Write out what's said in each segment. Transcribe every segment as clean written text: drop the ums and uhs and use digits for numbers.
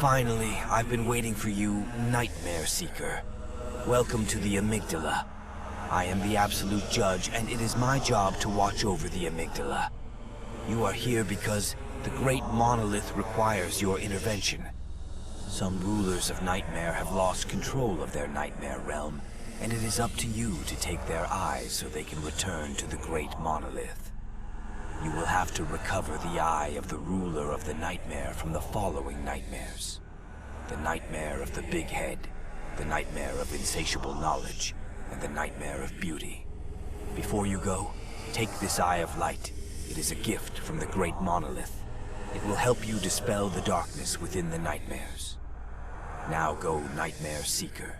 Finally, I've been waiting for you, Nightmare Seeker. Welcome to the Amygdala. I am the absolute judge, and it is my job to watch over the Amygdala. You are here because the great monolith requires your intervention. Some rulers of Nightmare have lost control of their Nightmare realm, and it is up to you to take their eyes so they can return to the great monolith. You will have to recover the eye of the ruler of the Nightmare from the following nightmares. The Nightmare of the Big Head, the Nightmare of Insatiable Knowledge, and the Nightmare of Beauty. Before you go, take this Eye of Light. It is a gift from the great monolith. It will help you dispel the darkness within the nightmares. Now go, Nightmare Seeker.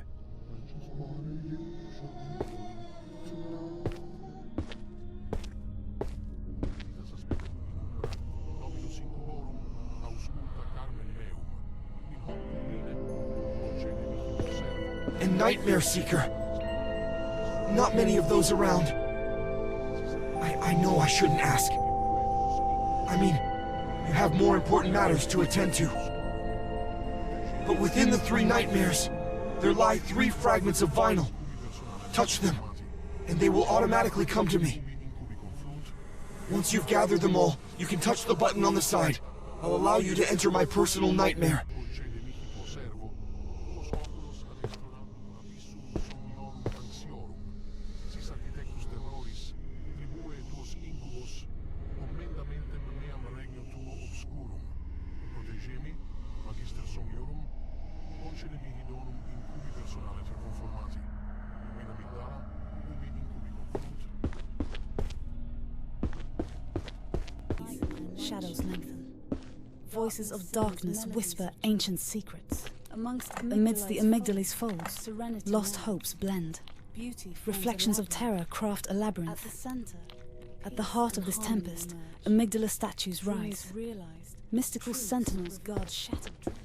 And Nightmare Seeker. Not many of those around. I know I shouldn't ask. I mean, you have more important matters to attend to. But within the 3 nightmares, there lie 3 fragments of vinyl. Touch them, and they will automatically come to me. Once you've gathered them all, you can touch the button on the side. I'll allow you to enter my personal nightmare. Shadows lengthen. Voices of darkness whisper ancient secrets. Amidst the amygdala's folds, lost hopes blend. Reflections of terror craft a labyrinth. At the heart of this tempest, amygdala statues rise. Mystical sentinels guard shattered dreams.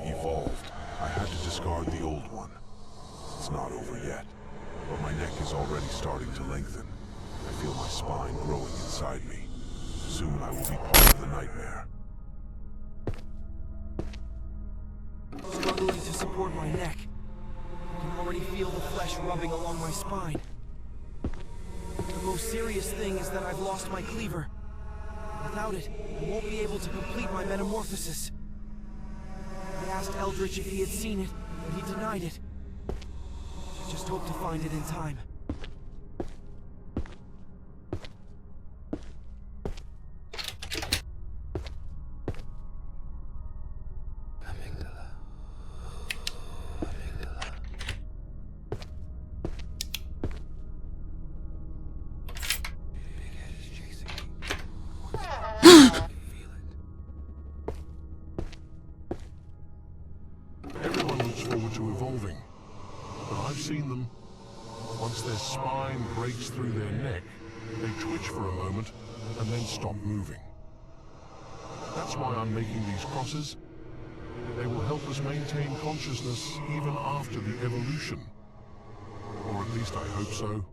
Evolved. I had to discard the old one. It's not over yet, but my neck is already starting to lengthen. I feel my spine growing inside me. Soon I will be part of the nightmare. Struggling to support my neck. I can already feel the flesh rubbing along my spine. The most serious thing is that I've lost my cleaver. Without it, I won't be able to complete my metamorphosis. I asked Eldritch if he had seen it, but he denied it. I just hope to find it in time. Amygdala. Amygdala. Big Head is chasing me. I can feel it. Everyone looks forward to evolving, but I've seen them. Once their spine breaks through their neck, they twitch for a moment and then stop moving. That's why I'm making these crosses. They will help us maintain consciousness even after the evolution. least I hope so.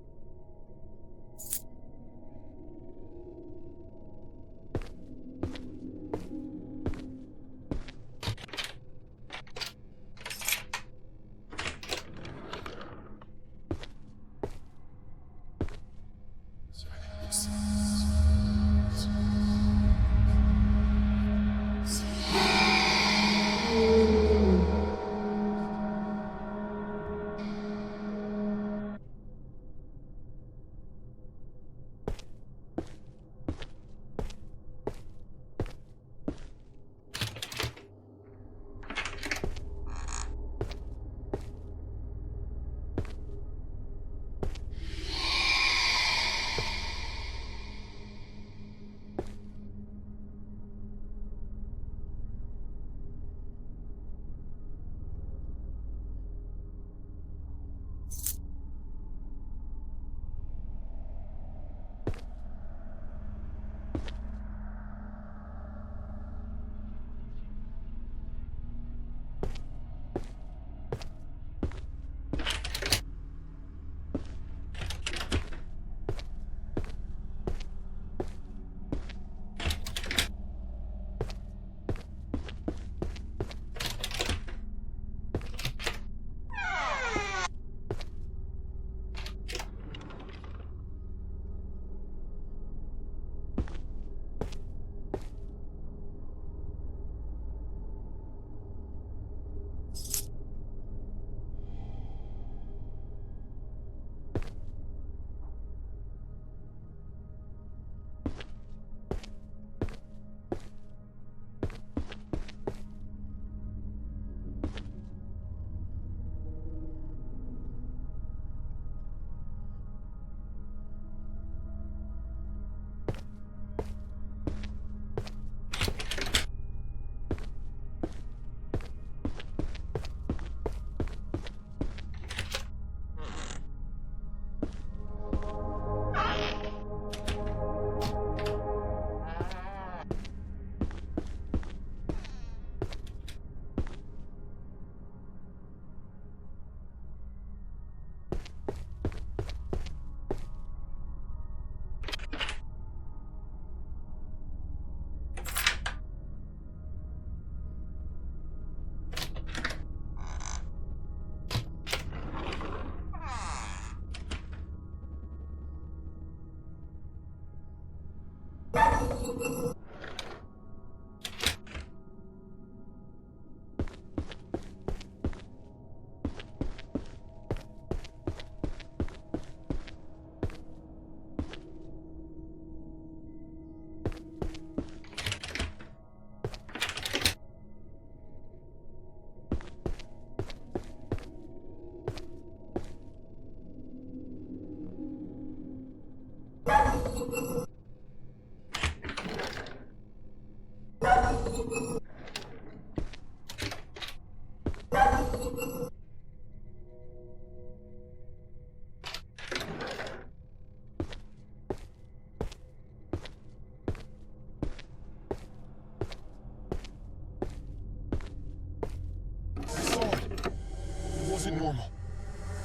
Isn't normal.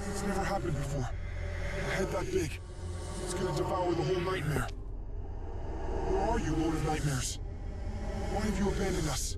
It's never happened before. A head that big. It's gonna devour the whole nightmare. Where are you, Lord of Nightmares? Why have you abandoned us?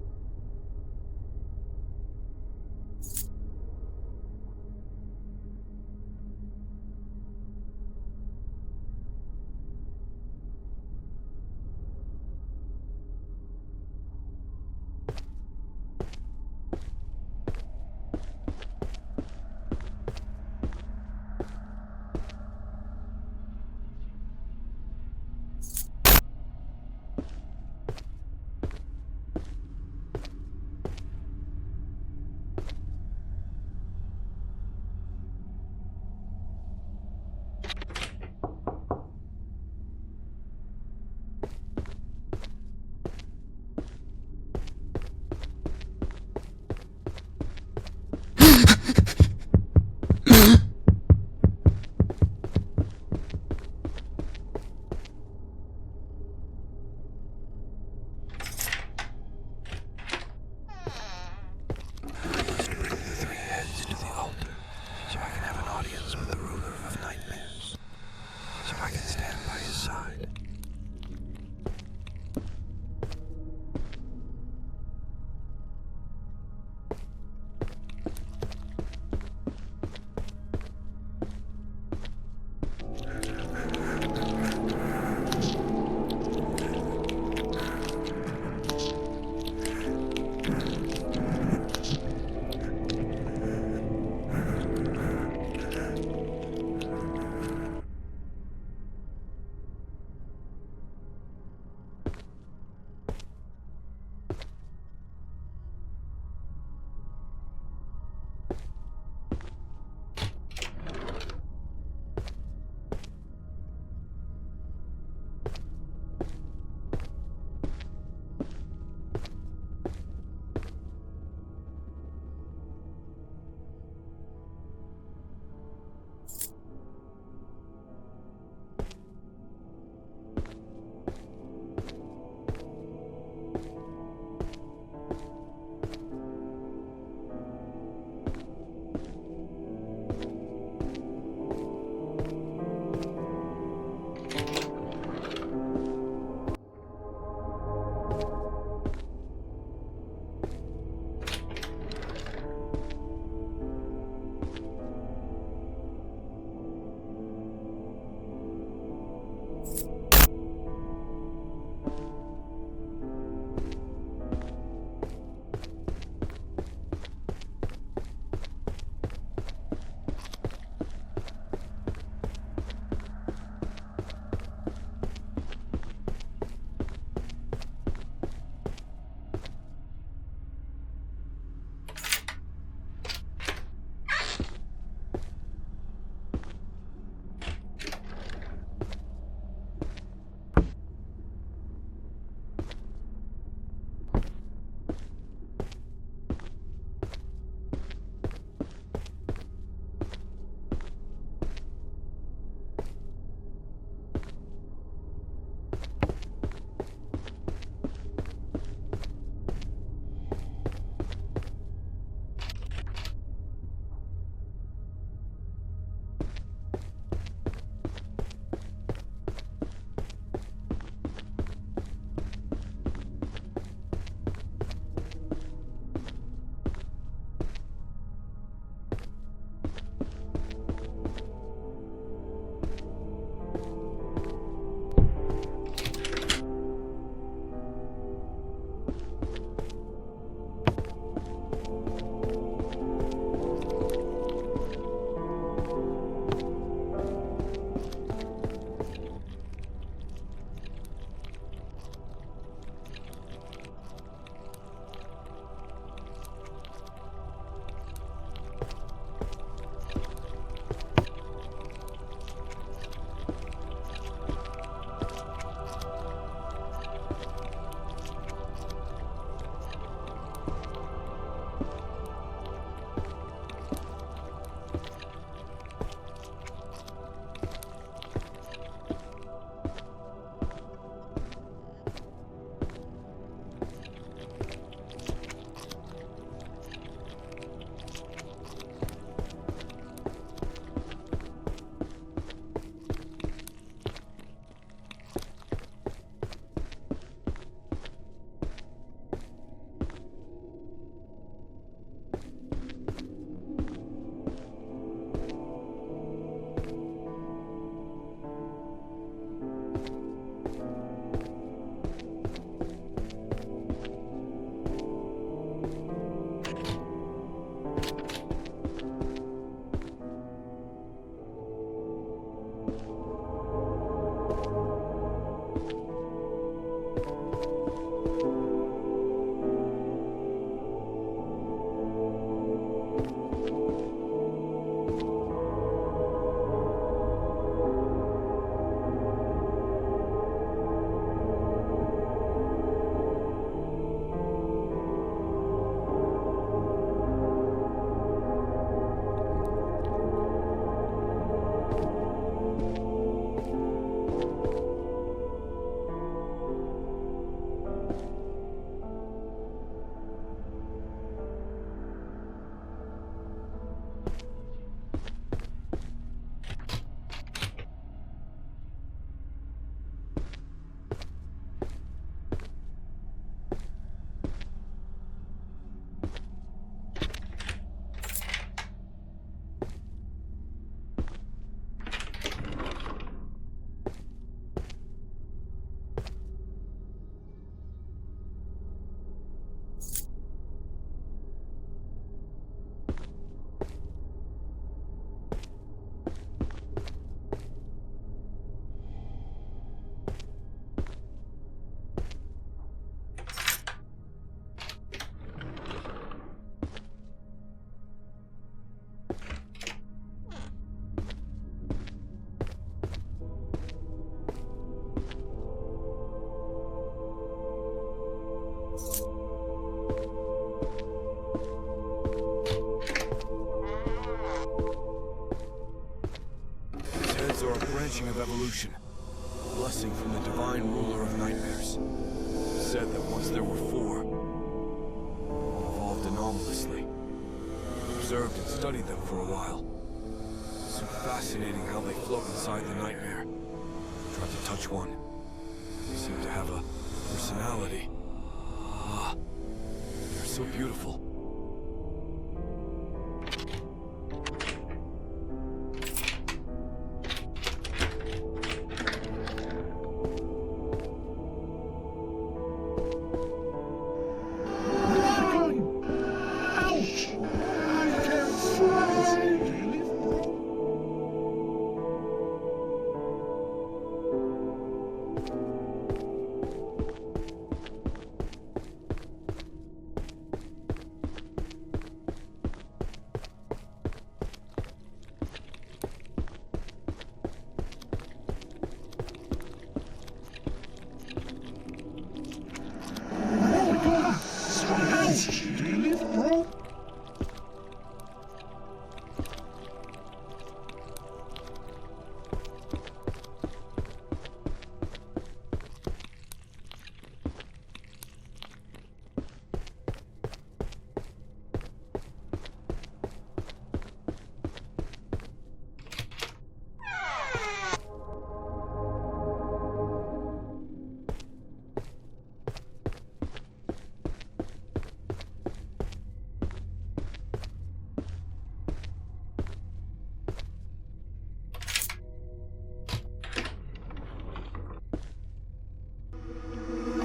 teaching of evolution. A blessing from the divine ruler of nightmares. It said that once there were four, all evolved anomalously. Observed and studied them for a while. So fascinating how they float inside the nightmare. Tried to touch one. They seem to have a personality. Ah, they're so beautiful.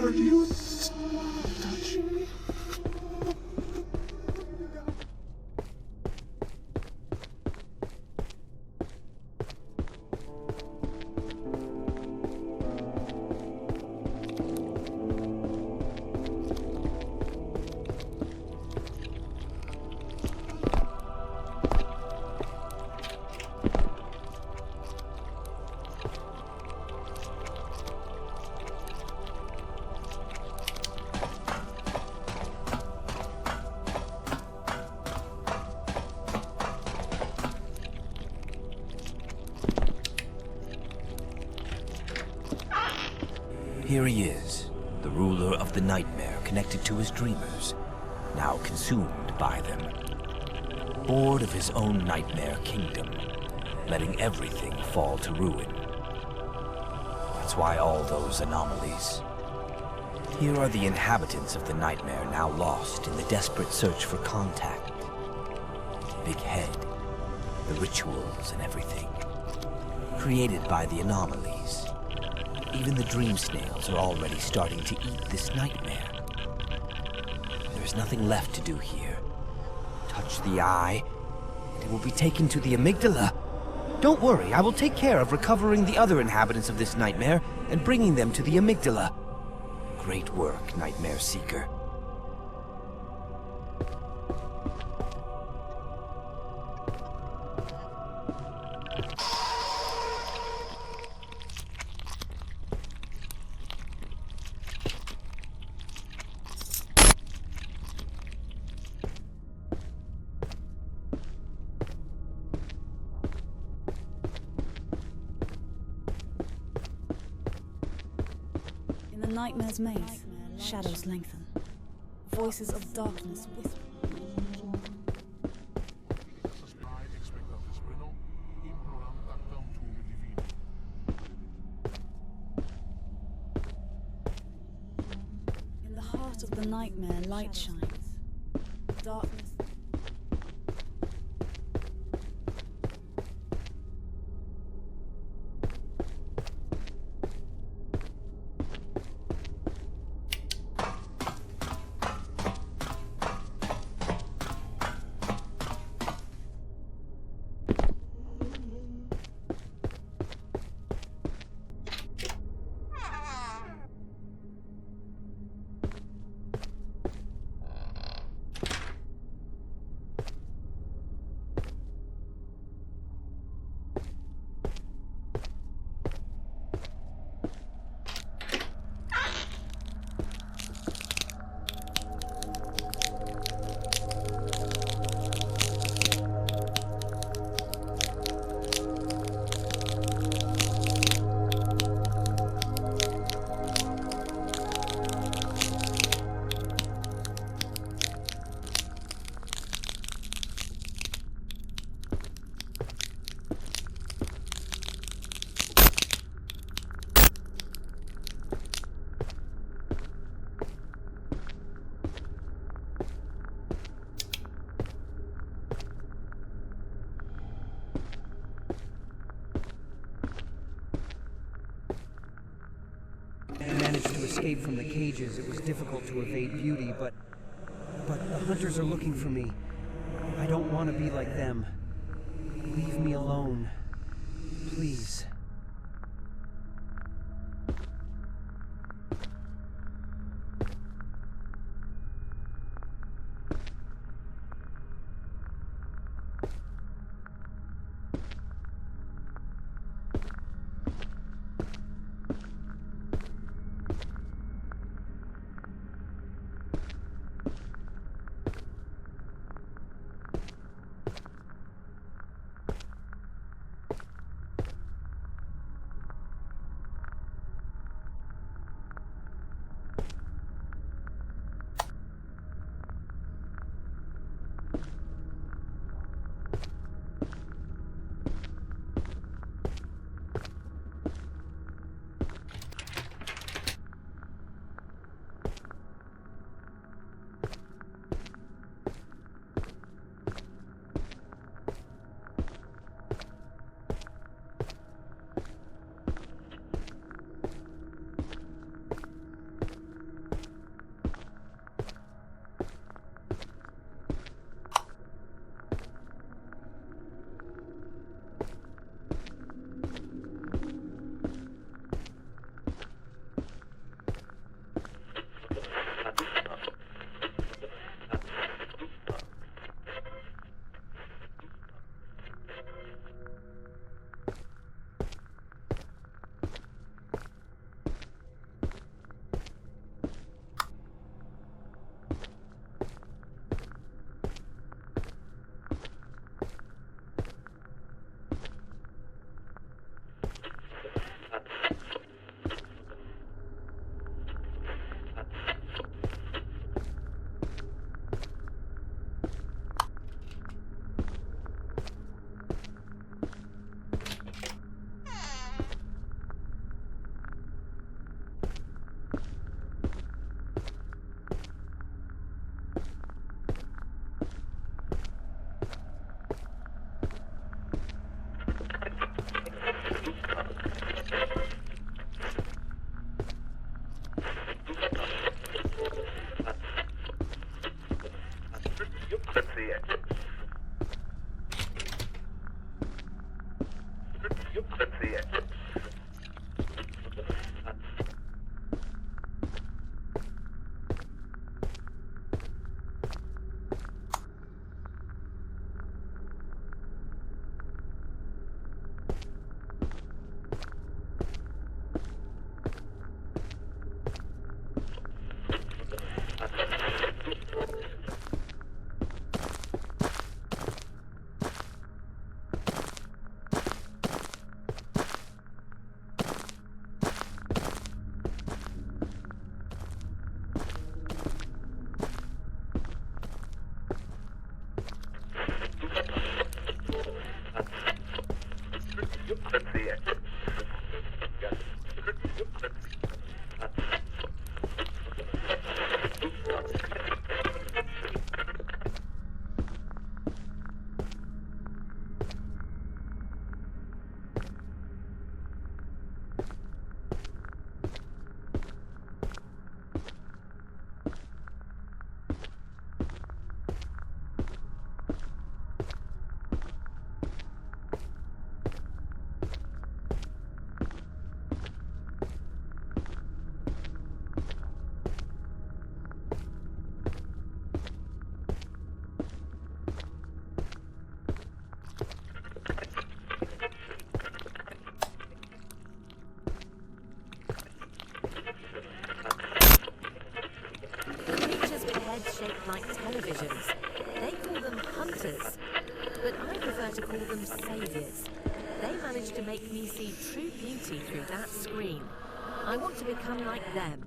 Are you touching me? Here he is, the ruler of the nightmare connected to his dreamers, now consumed by them. Bored of his own nightmare kingdom, letting everything fall to ruin. That's why all those anomalies. Here are the inhabitants of the nightmare now lost in the desperate search for contact. The big head, the rituals and everything, created by the anomalies. Even the dream snails are already starting to eat this nightmare. There's nothing left to do here. Touch the eye, and it will be taken to the amygdala. Don't worry, I will take care of recovering the other inhabitants of this nightmare and bringing them to the amygdala. Great work, Nightmare Seeker. In the nightmare's maze, shadows lengthen. Voices of darkness whisper. In the heart of the nightmare, light shines. Darkness. escaped from the cages, it was difficult to evade beauty, but the hunters are looking for me. I don't want to be like them. Leave me alone. Please. like televisions. They call them hunters, but I prefer to call them saviors. They manage to make me see true beauty through that screen. I want to become like them.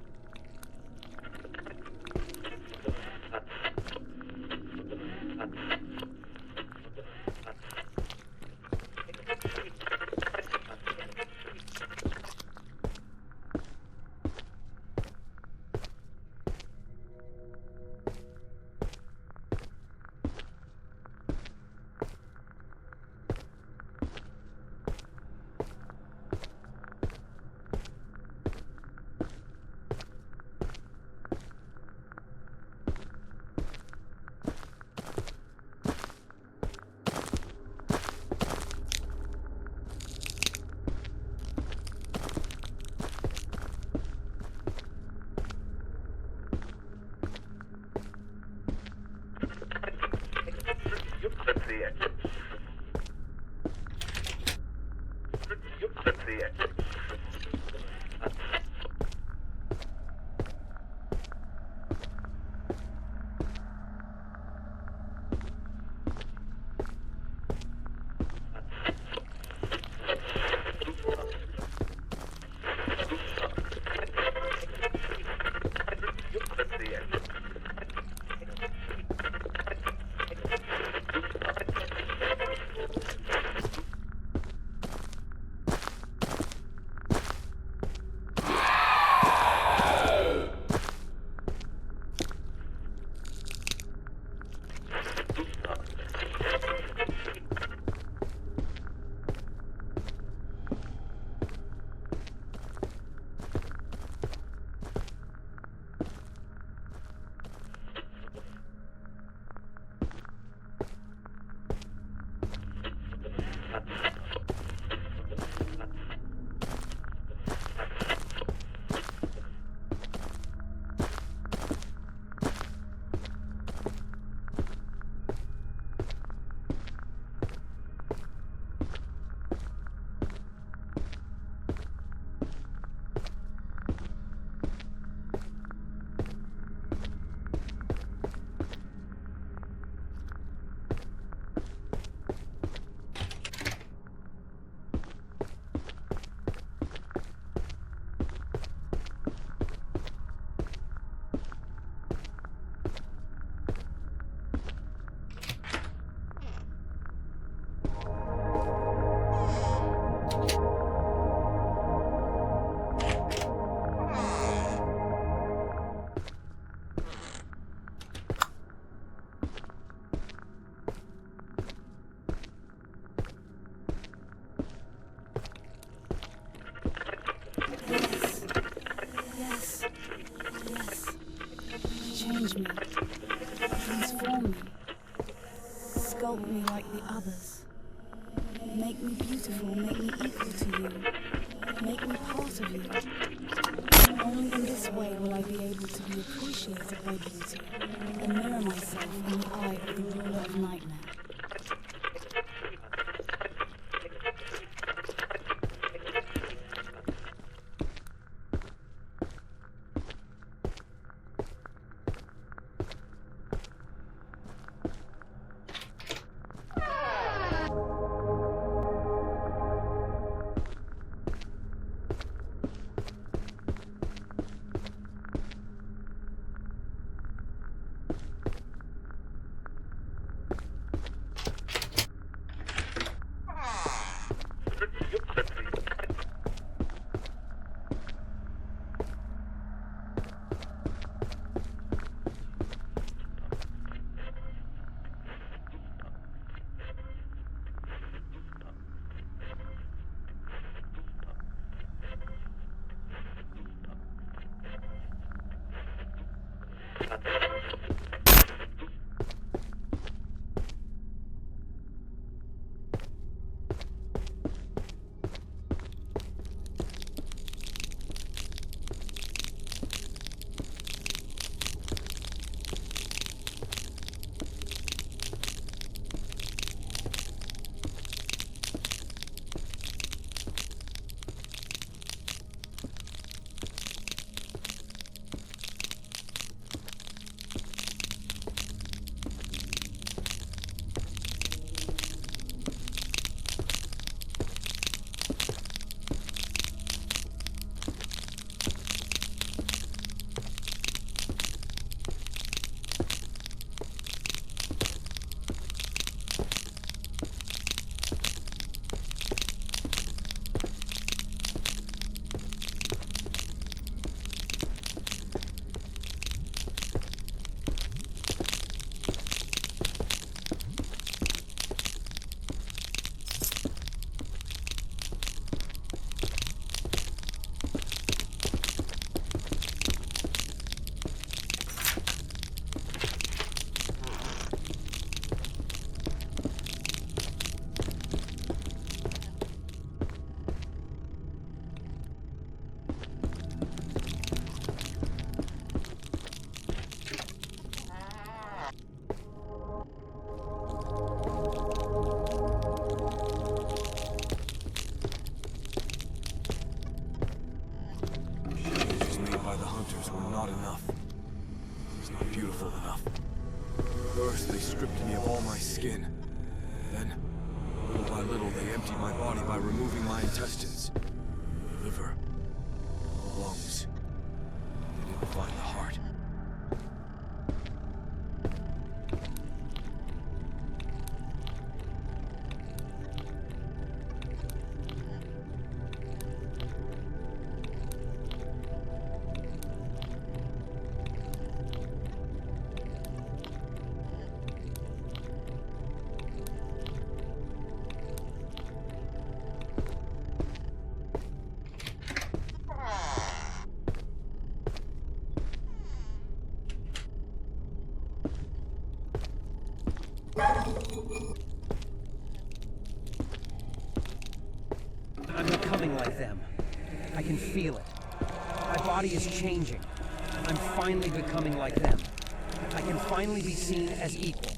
engulf me like the others. Make me beautiful, make me equal to you. Make me part of you. Only in this way will I be able to be appreciated by beauty and mirror myself in the eye of the ruler of nightmare. First, they stripped me of all my skin. Then, little by little, they emptied my body by removing my intestines, liver, lungs. They didn't find the heart. I'm becoming like them. I can feel it. My body is changing. I'm finally becoming like them. I can finally be seen as equal.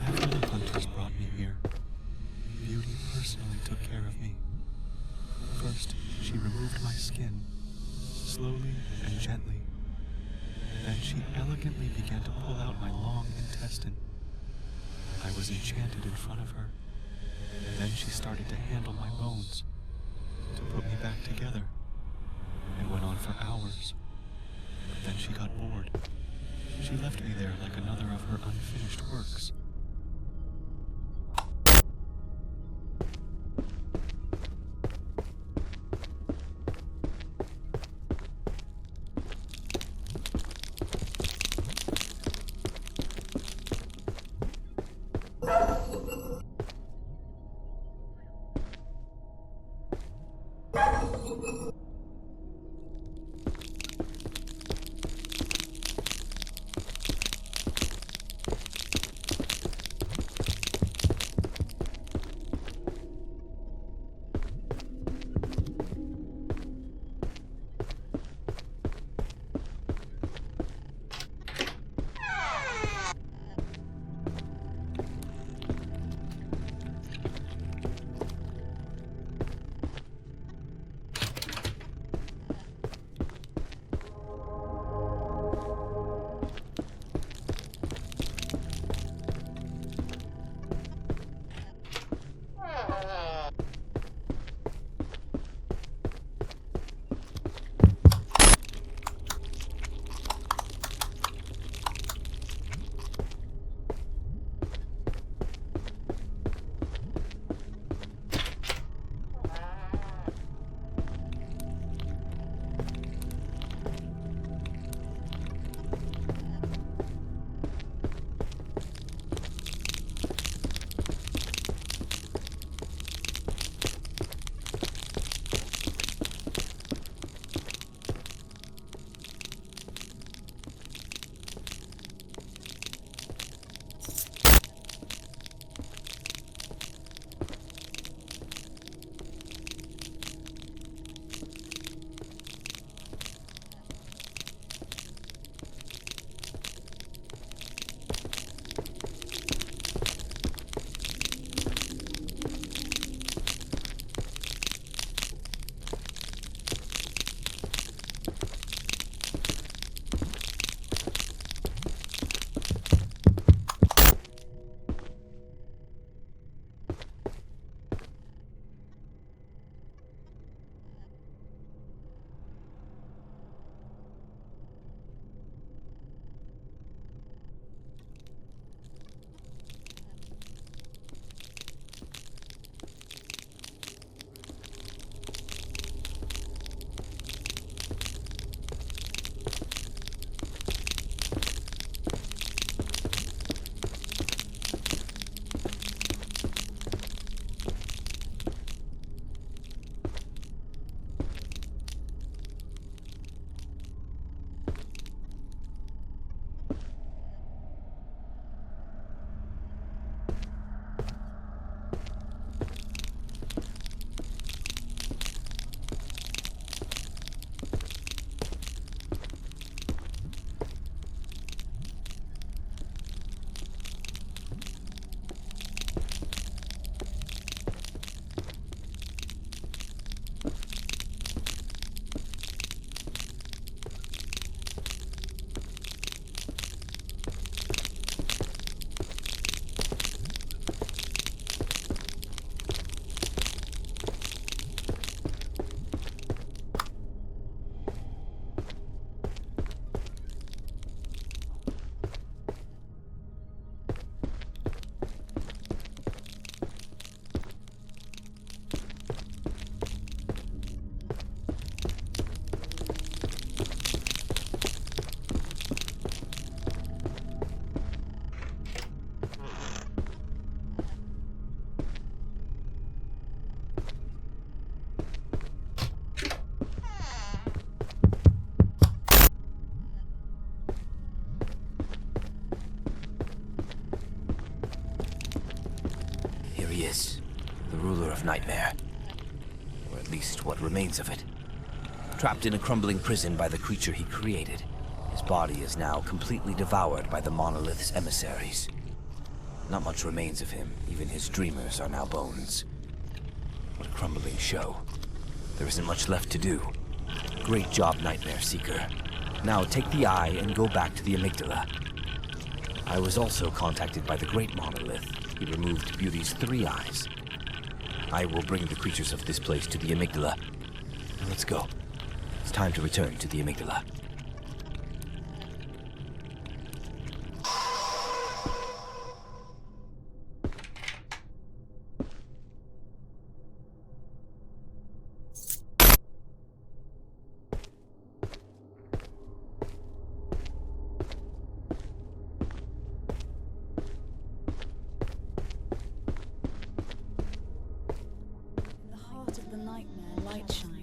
After the hunters brought me here, Beauty personally took care of me. First, she removed my skin, slowly and gently. Then she elegantly began to pull out my long intestine. I was enchanted in front of her. Then she started to handle my bones, to put me back together. It went on for hours. But then she got bored. She left me there like another of her unfinished works. at least what remains of it. Trapped in a crumbling prison by the creature he created, his body is now completely devoured by the monolith's emissaries. Not much remains of him, even his dreamers are now bones. What a crumbling show. There isn't much left to do. Great job, Nightmare Seeker. Now take the eye and go back to the Amygdala. I was also contacted by the Great Monolith. He removed Beauty's 3 eyes. I will bring the creatures of this place to the Amygdala. Now let's go. It's time to return to the Amygdala. In the heart of the nightmare, light shines.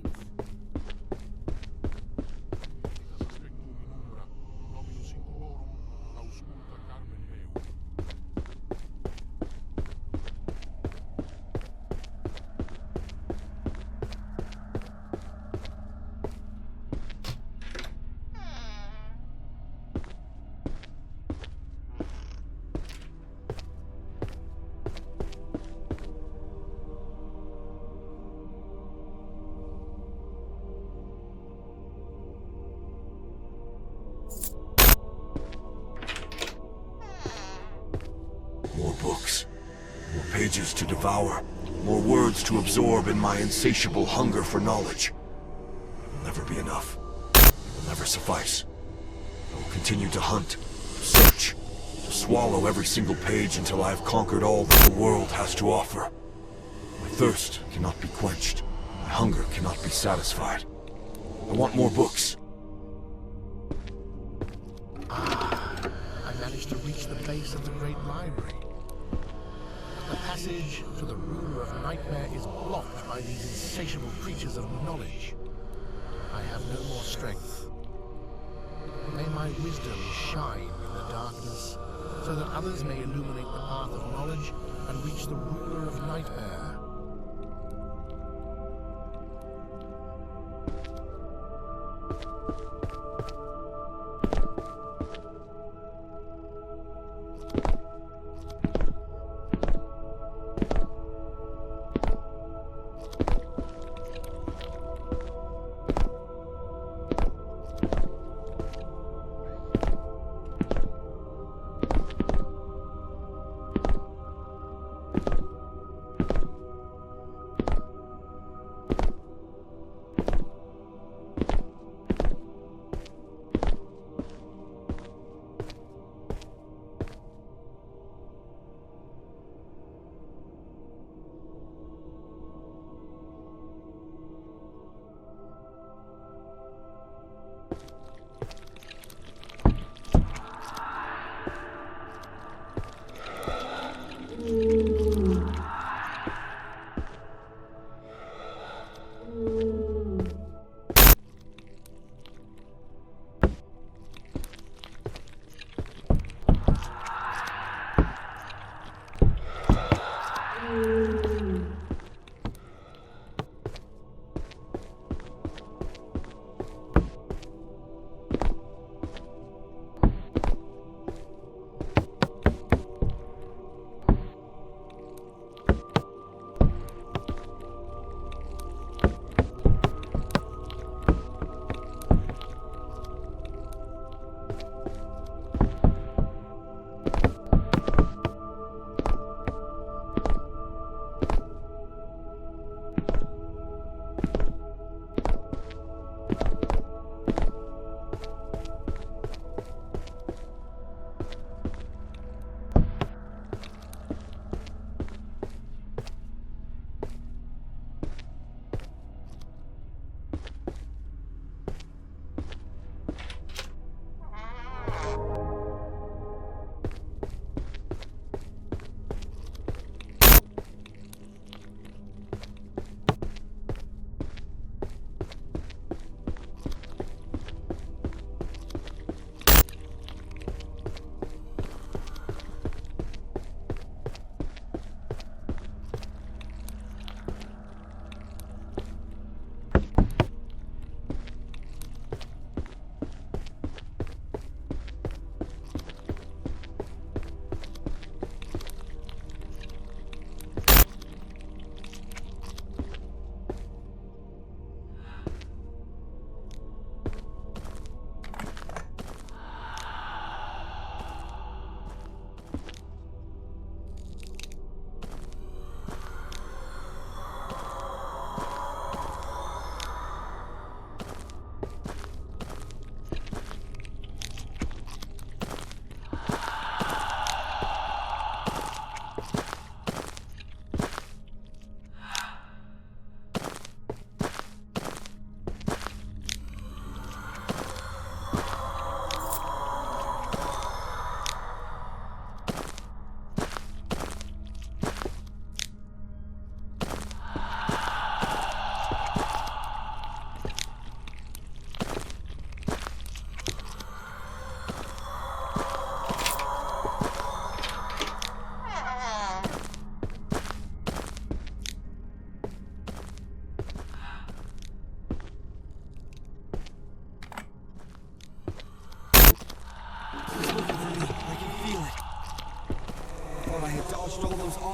More books. More pages to devour. More words to absorb in my insatiable hunger for knowledge. It will never be enough. It will never suffice. I will continue to hunt, to search, to swallow every single page until I have conquered all that the world has to offer. My thirst cannot be quenched. My hunger cannot be satisfied. I want more books. I managed to reach the base of the Great Library. The passage to the ruler of Nightmare is blocked by these insatiable creatures of knowledge. I have no more strength. May my wisdom shine in the darkness, so that others may illuminate the path of knowledge and reach the ruler of Nightmare.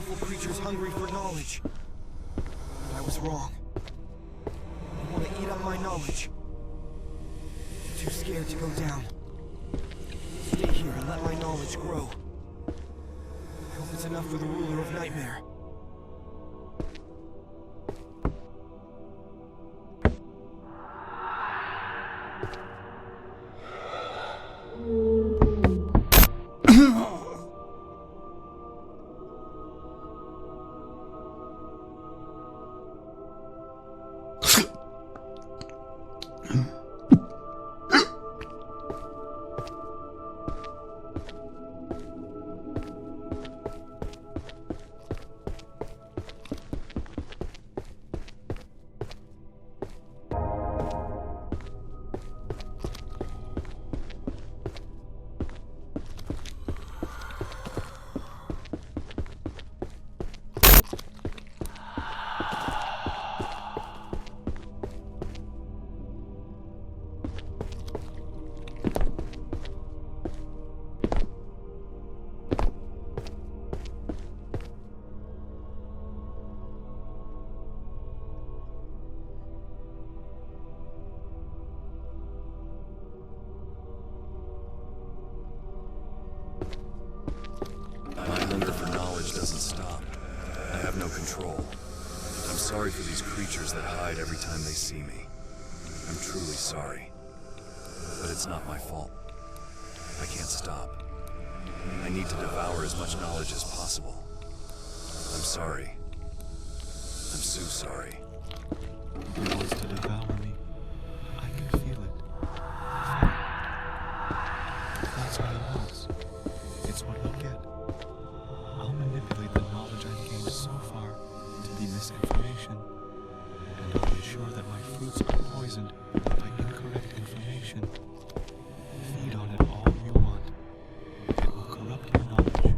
awful creatures hungry for knowledge. But I was wrong. They want to eat up my knowledge. Too scared to go down. Stay here and let my knowledge grow. I hope it's enough for the ruler of Nightmare. Doesn't stop. I have no control. I'm sorry for these creatures that hide every time they see me. I'm truly sorry. But it's not my fault. I can't stop. I need to devour as much knowledge as possible. I'm sorry. I'm so sorry. He wants to devour me. I can feel it. That's what he wants. It's what he'll get. I'll manipulate the knowledge I've gained so far to be misinformation, and I'll ensure that my fruits are poisoned by incorrect information. Feed on it all you want. It will corrupt your knowledge.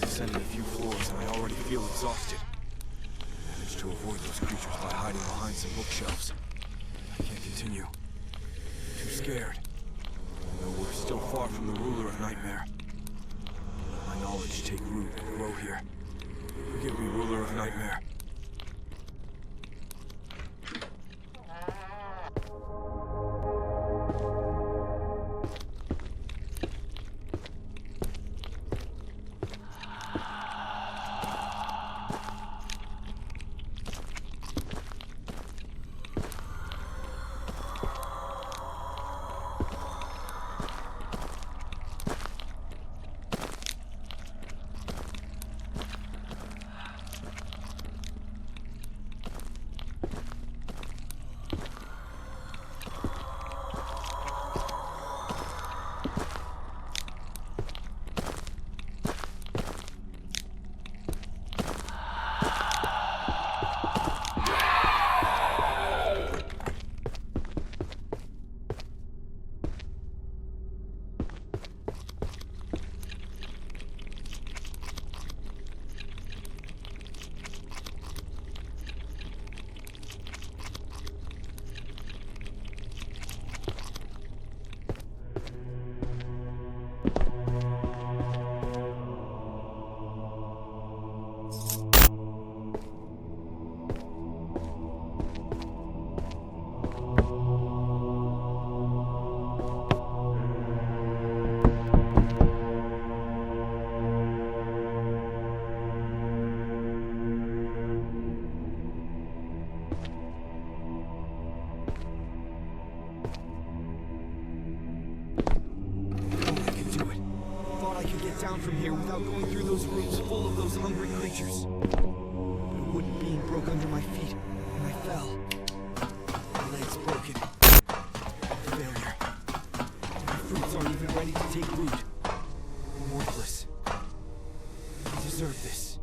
Descended a few floors and I already feel exhausted. I managed to avoid those creatures by hiding behind some bookshelves. I can't continue. Too scared. Though we're still far from the ruler of Nightmare. Let my knowledge take root and grow here. Forgive me, ruler of Nightmare. get down from here without going through those rooms full of those hungry creatures. But a wooden beam broke under my feet, and I fell. My leg's broken. Failure. My fruits aren't even ready to take root. I'm worthless. I deserve this.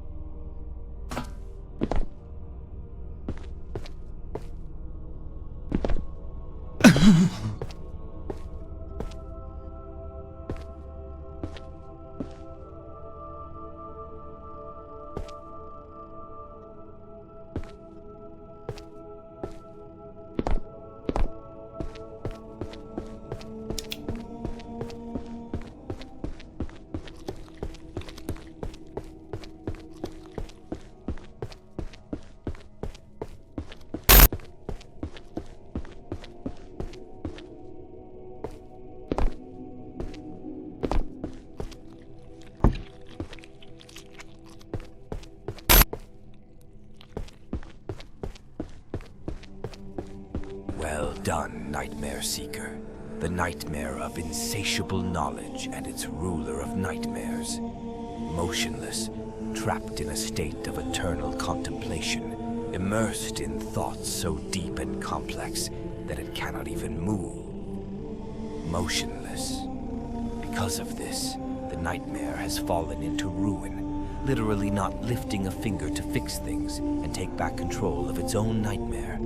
Well done, Nightmare Seeker. The nightmare of insatiable knowledge and its ruler of nightmares. Motionless, trapped in a state of eternal contemplation, immersed in thoughts so deep and complex that it cannot even move. Motionless. Because of this, the nightmare has fallen into ruin, literally not lifting a finger to fix things and take back control of its own nightmare.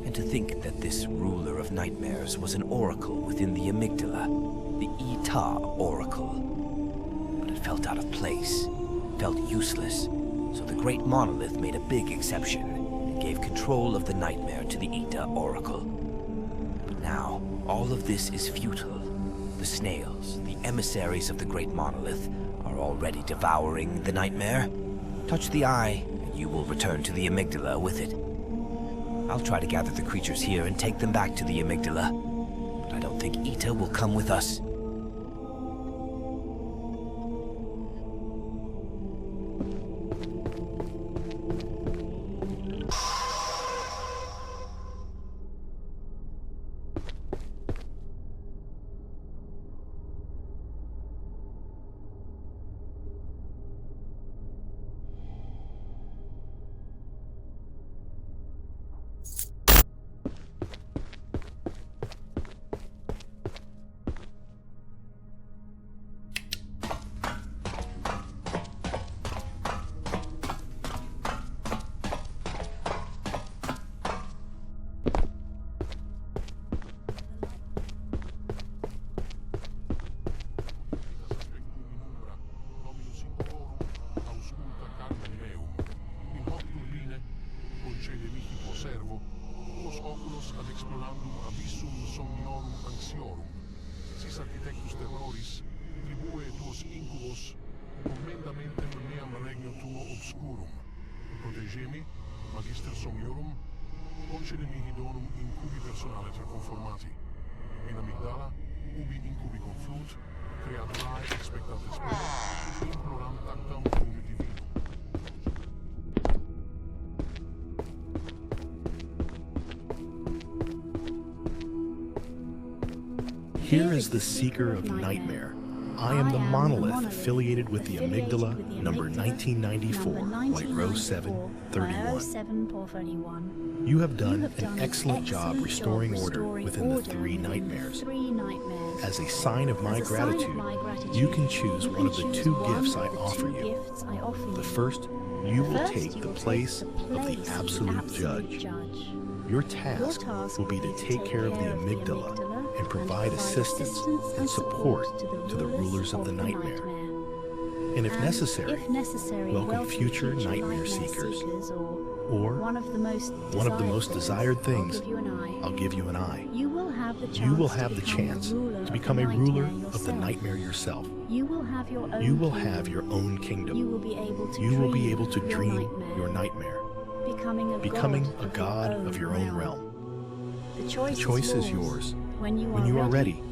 And to think that this ruler of nightmares was an oracle within the Amygdala, the Ita Oracle. But it felt out of place, felt useless, so the great monolith made a big exception and gave control of the nightmare to the Ita Oracle. But now, all of this is futile. The snails, the emissaries of the great monolith, are already devouring the nightmare. Touch the eye, and you will return to the Amygdala with it. I'll try to gather the creatures here and take them back to the Amygdala, but I don't think Ita will come with us. Protegemi, Magister Somniorum, concede mihi donum incubi personale tra conformati. In Amygdala, ubi incubi conflut, creaturae expectantes spera, imploram tactam lume divinum. Here is the Seeker of Nightmare. I am the monolith affiliated with the Amygdala, number 1994, White Rose 731. You have done an excellent job restoring order within the three nightmares. As a sign of my gratitude, you can choose one of the two gifts I offer you. The first, you will take the place of the absolute judge. Your task will be to take care of the Amygdala and provide assistance and support to the rulers of the nightmare. And if necessary, welcome future nightmare seekers. Or one of the most desired things, I'll give you an eye. You will have the chance to become a ruler of the nightmare yourself. You will have your own kingdom. You will be able to dream your nightmare, becoming a god of your own realm. The choice is yours. When you are ready,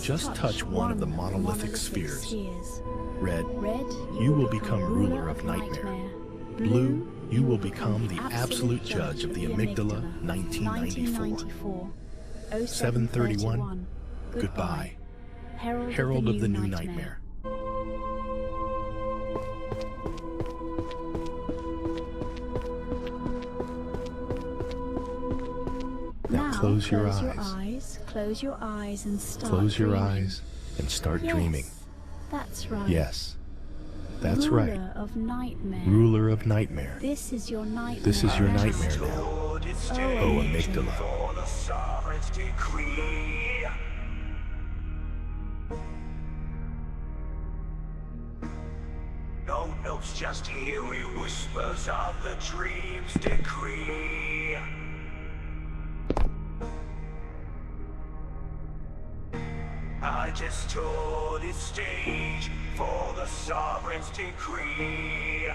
just touch one of the monolithic spheres. Red, you will become ruler of nightmare. Blue, you will become the absolute judge of the Amygdala 1994. 731, goodbye. Herald of the new nightmare. close your eyes. Close your eyes and start Close your dreaming. eyes and start dreaming. That's right. Yes, that's Ruler right. of nightmare. Ruler of nightmare. This is your nightmare. This is your now. nightmare now. Oh, Amygdala. For the sovereign's decree. No notes, just eerie whispers of the dream's decree. I just toured its stage for the sovereign's decree.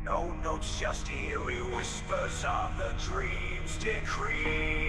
No notes, just eerie whispers of the dream's decree.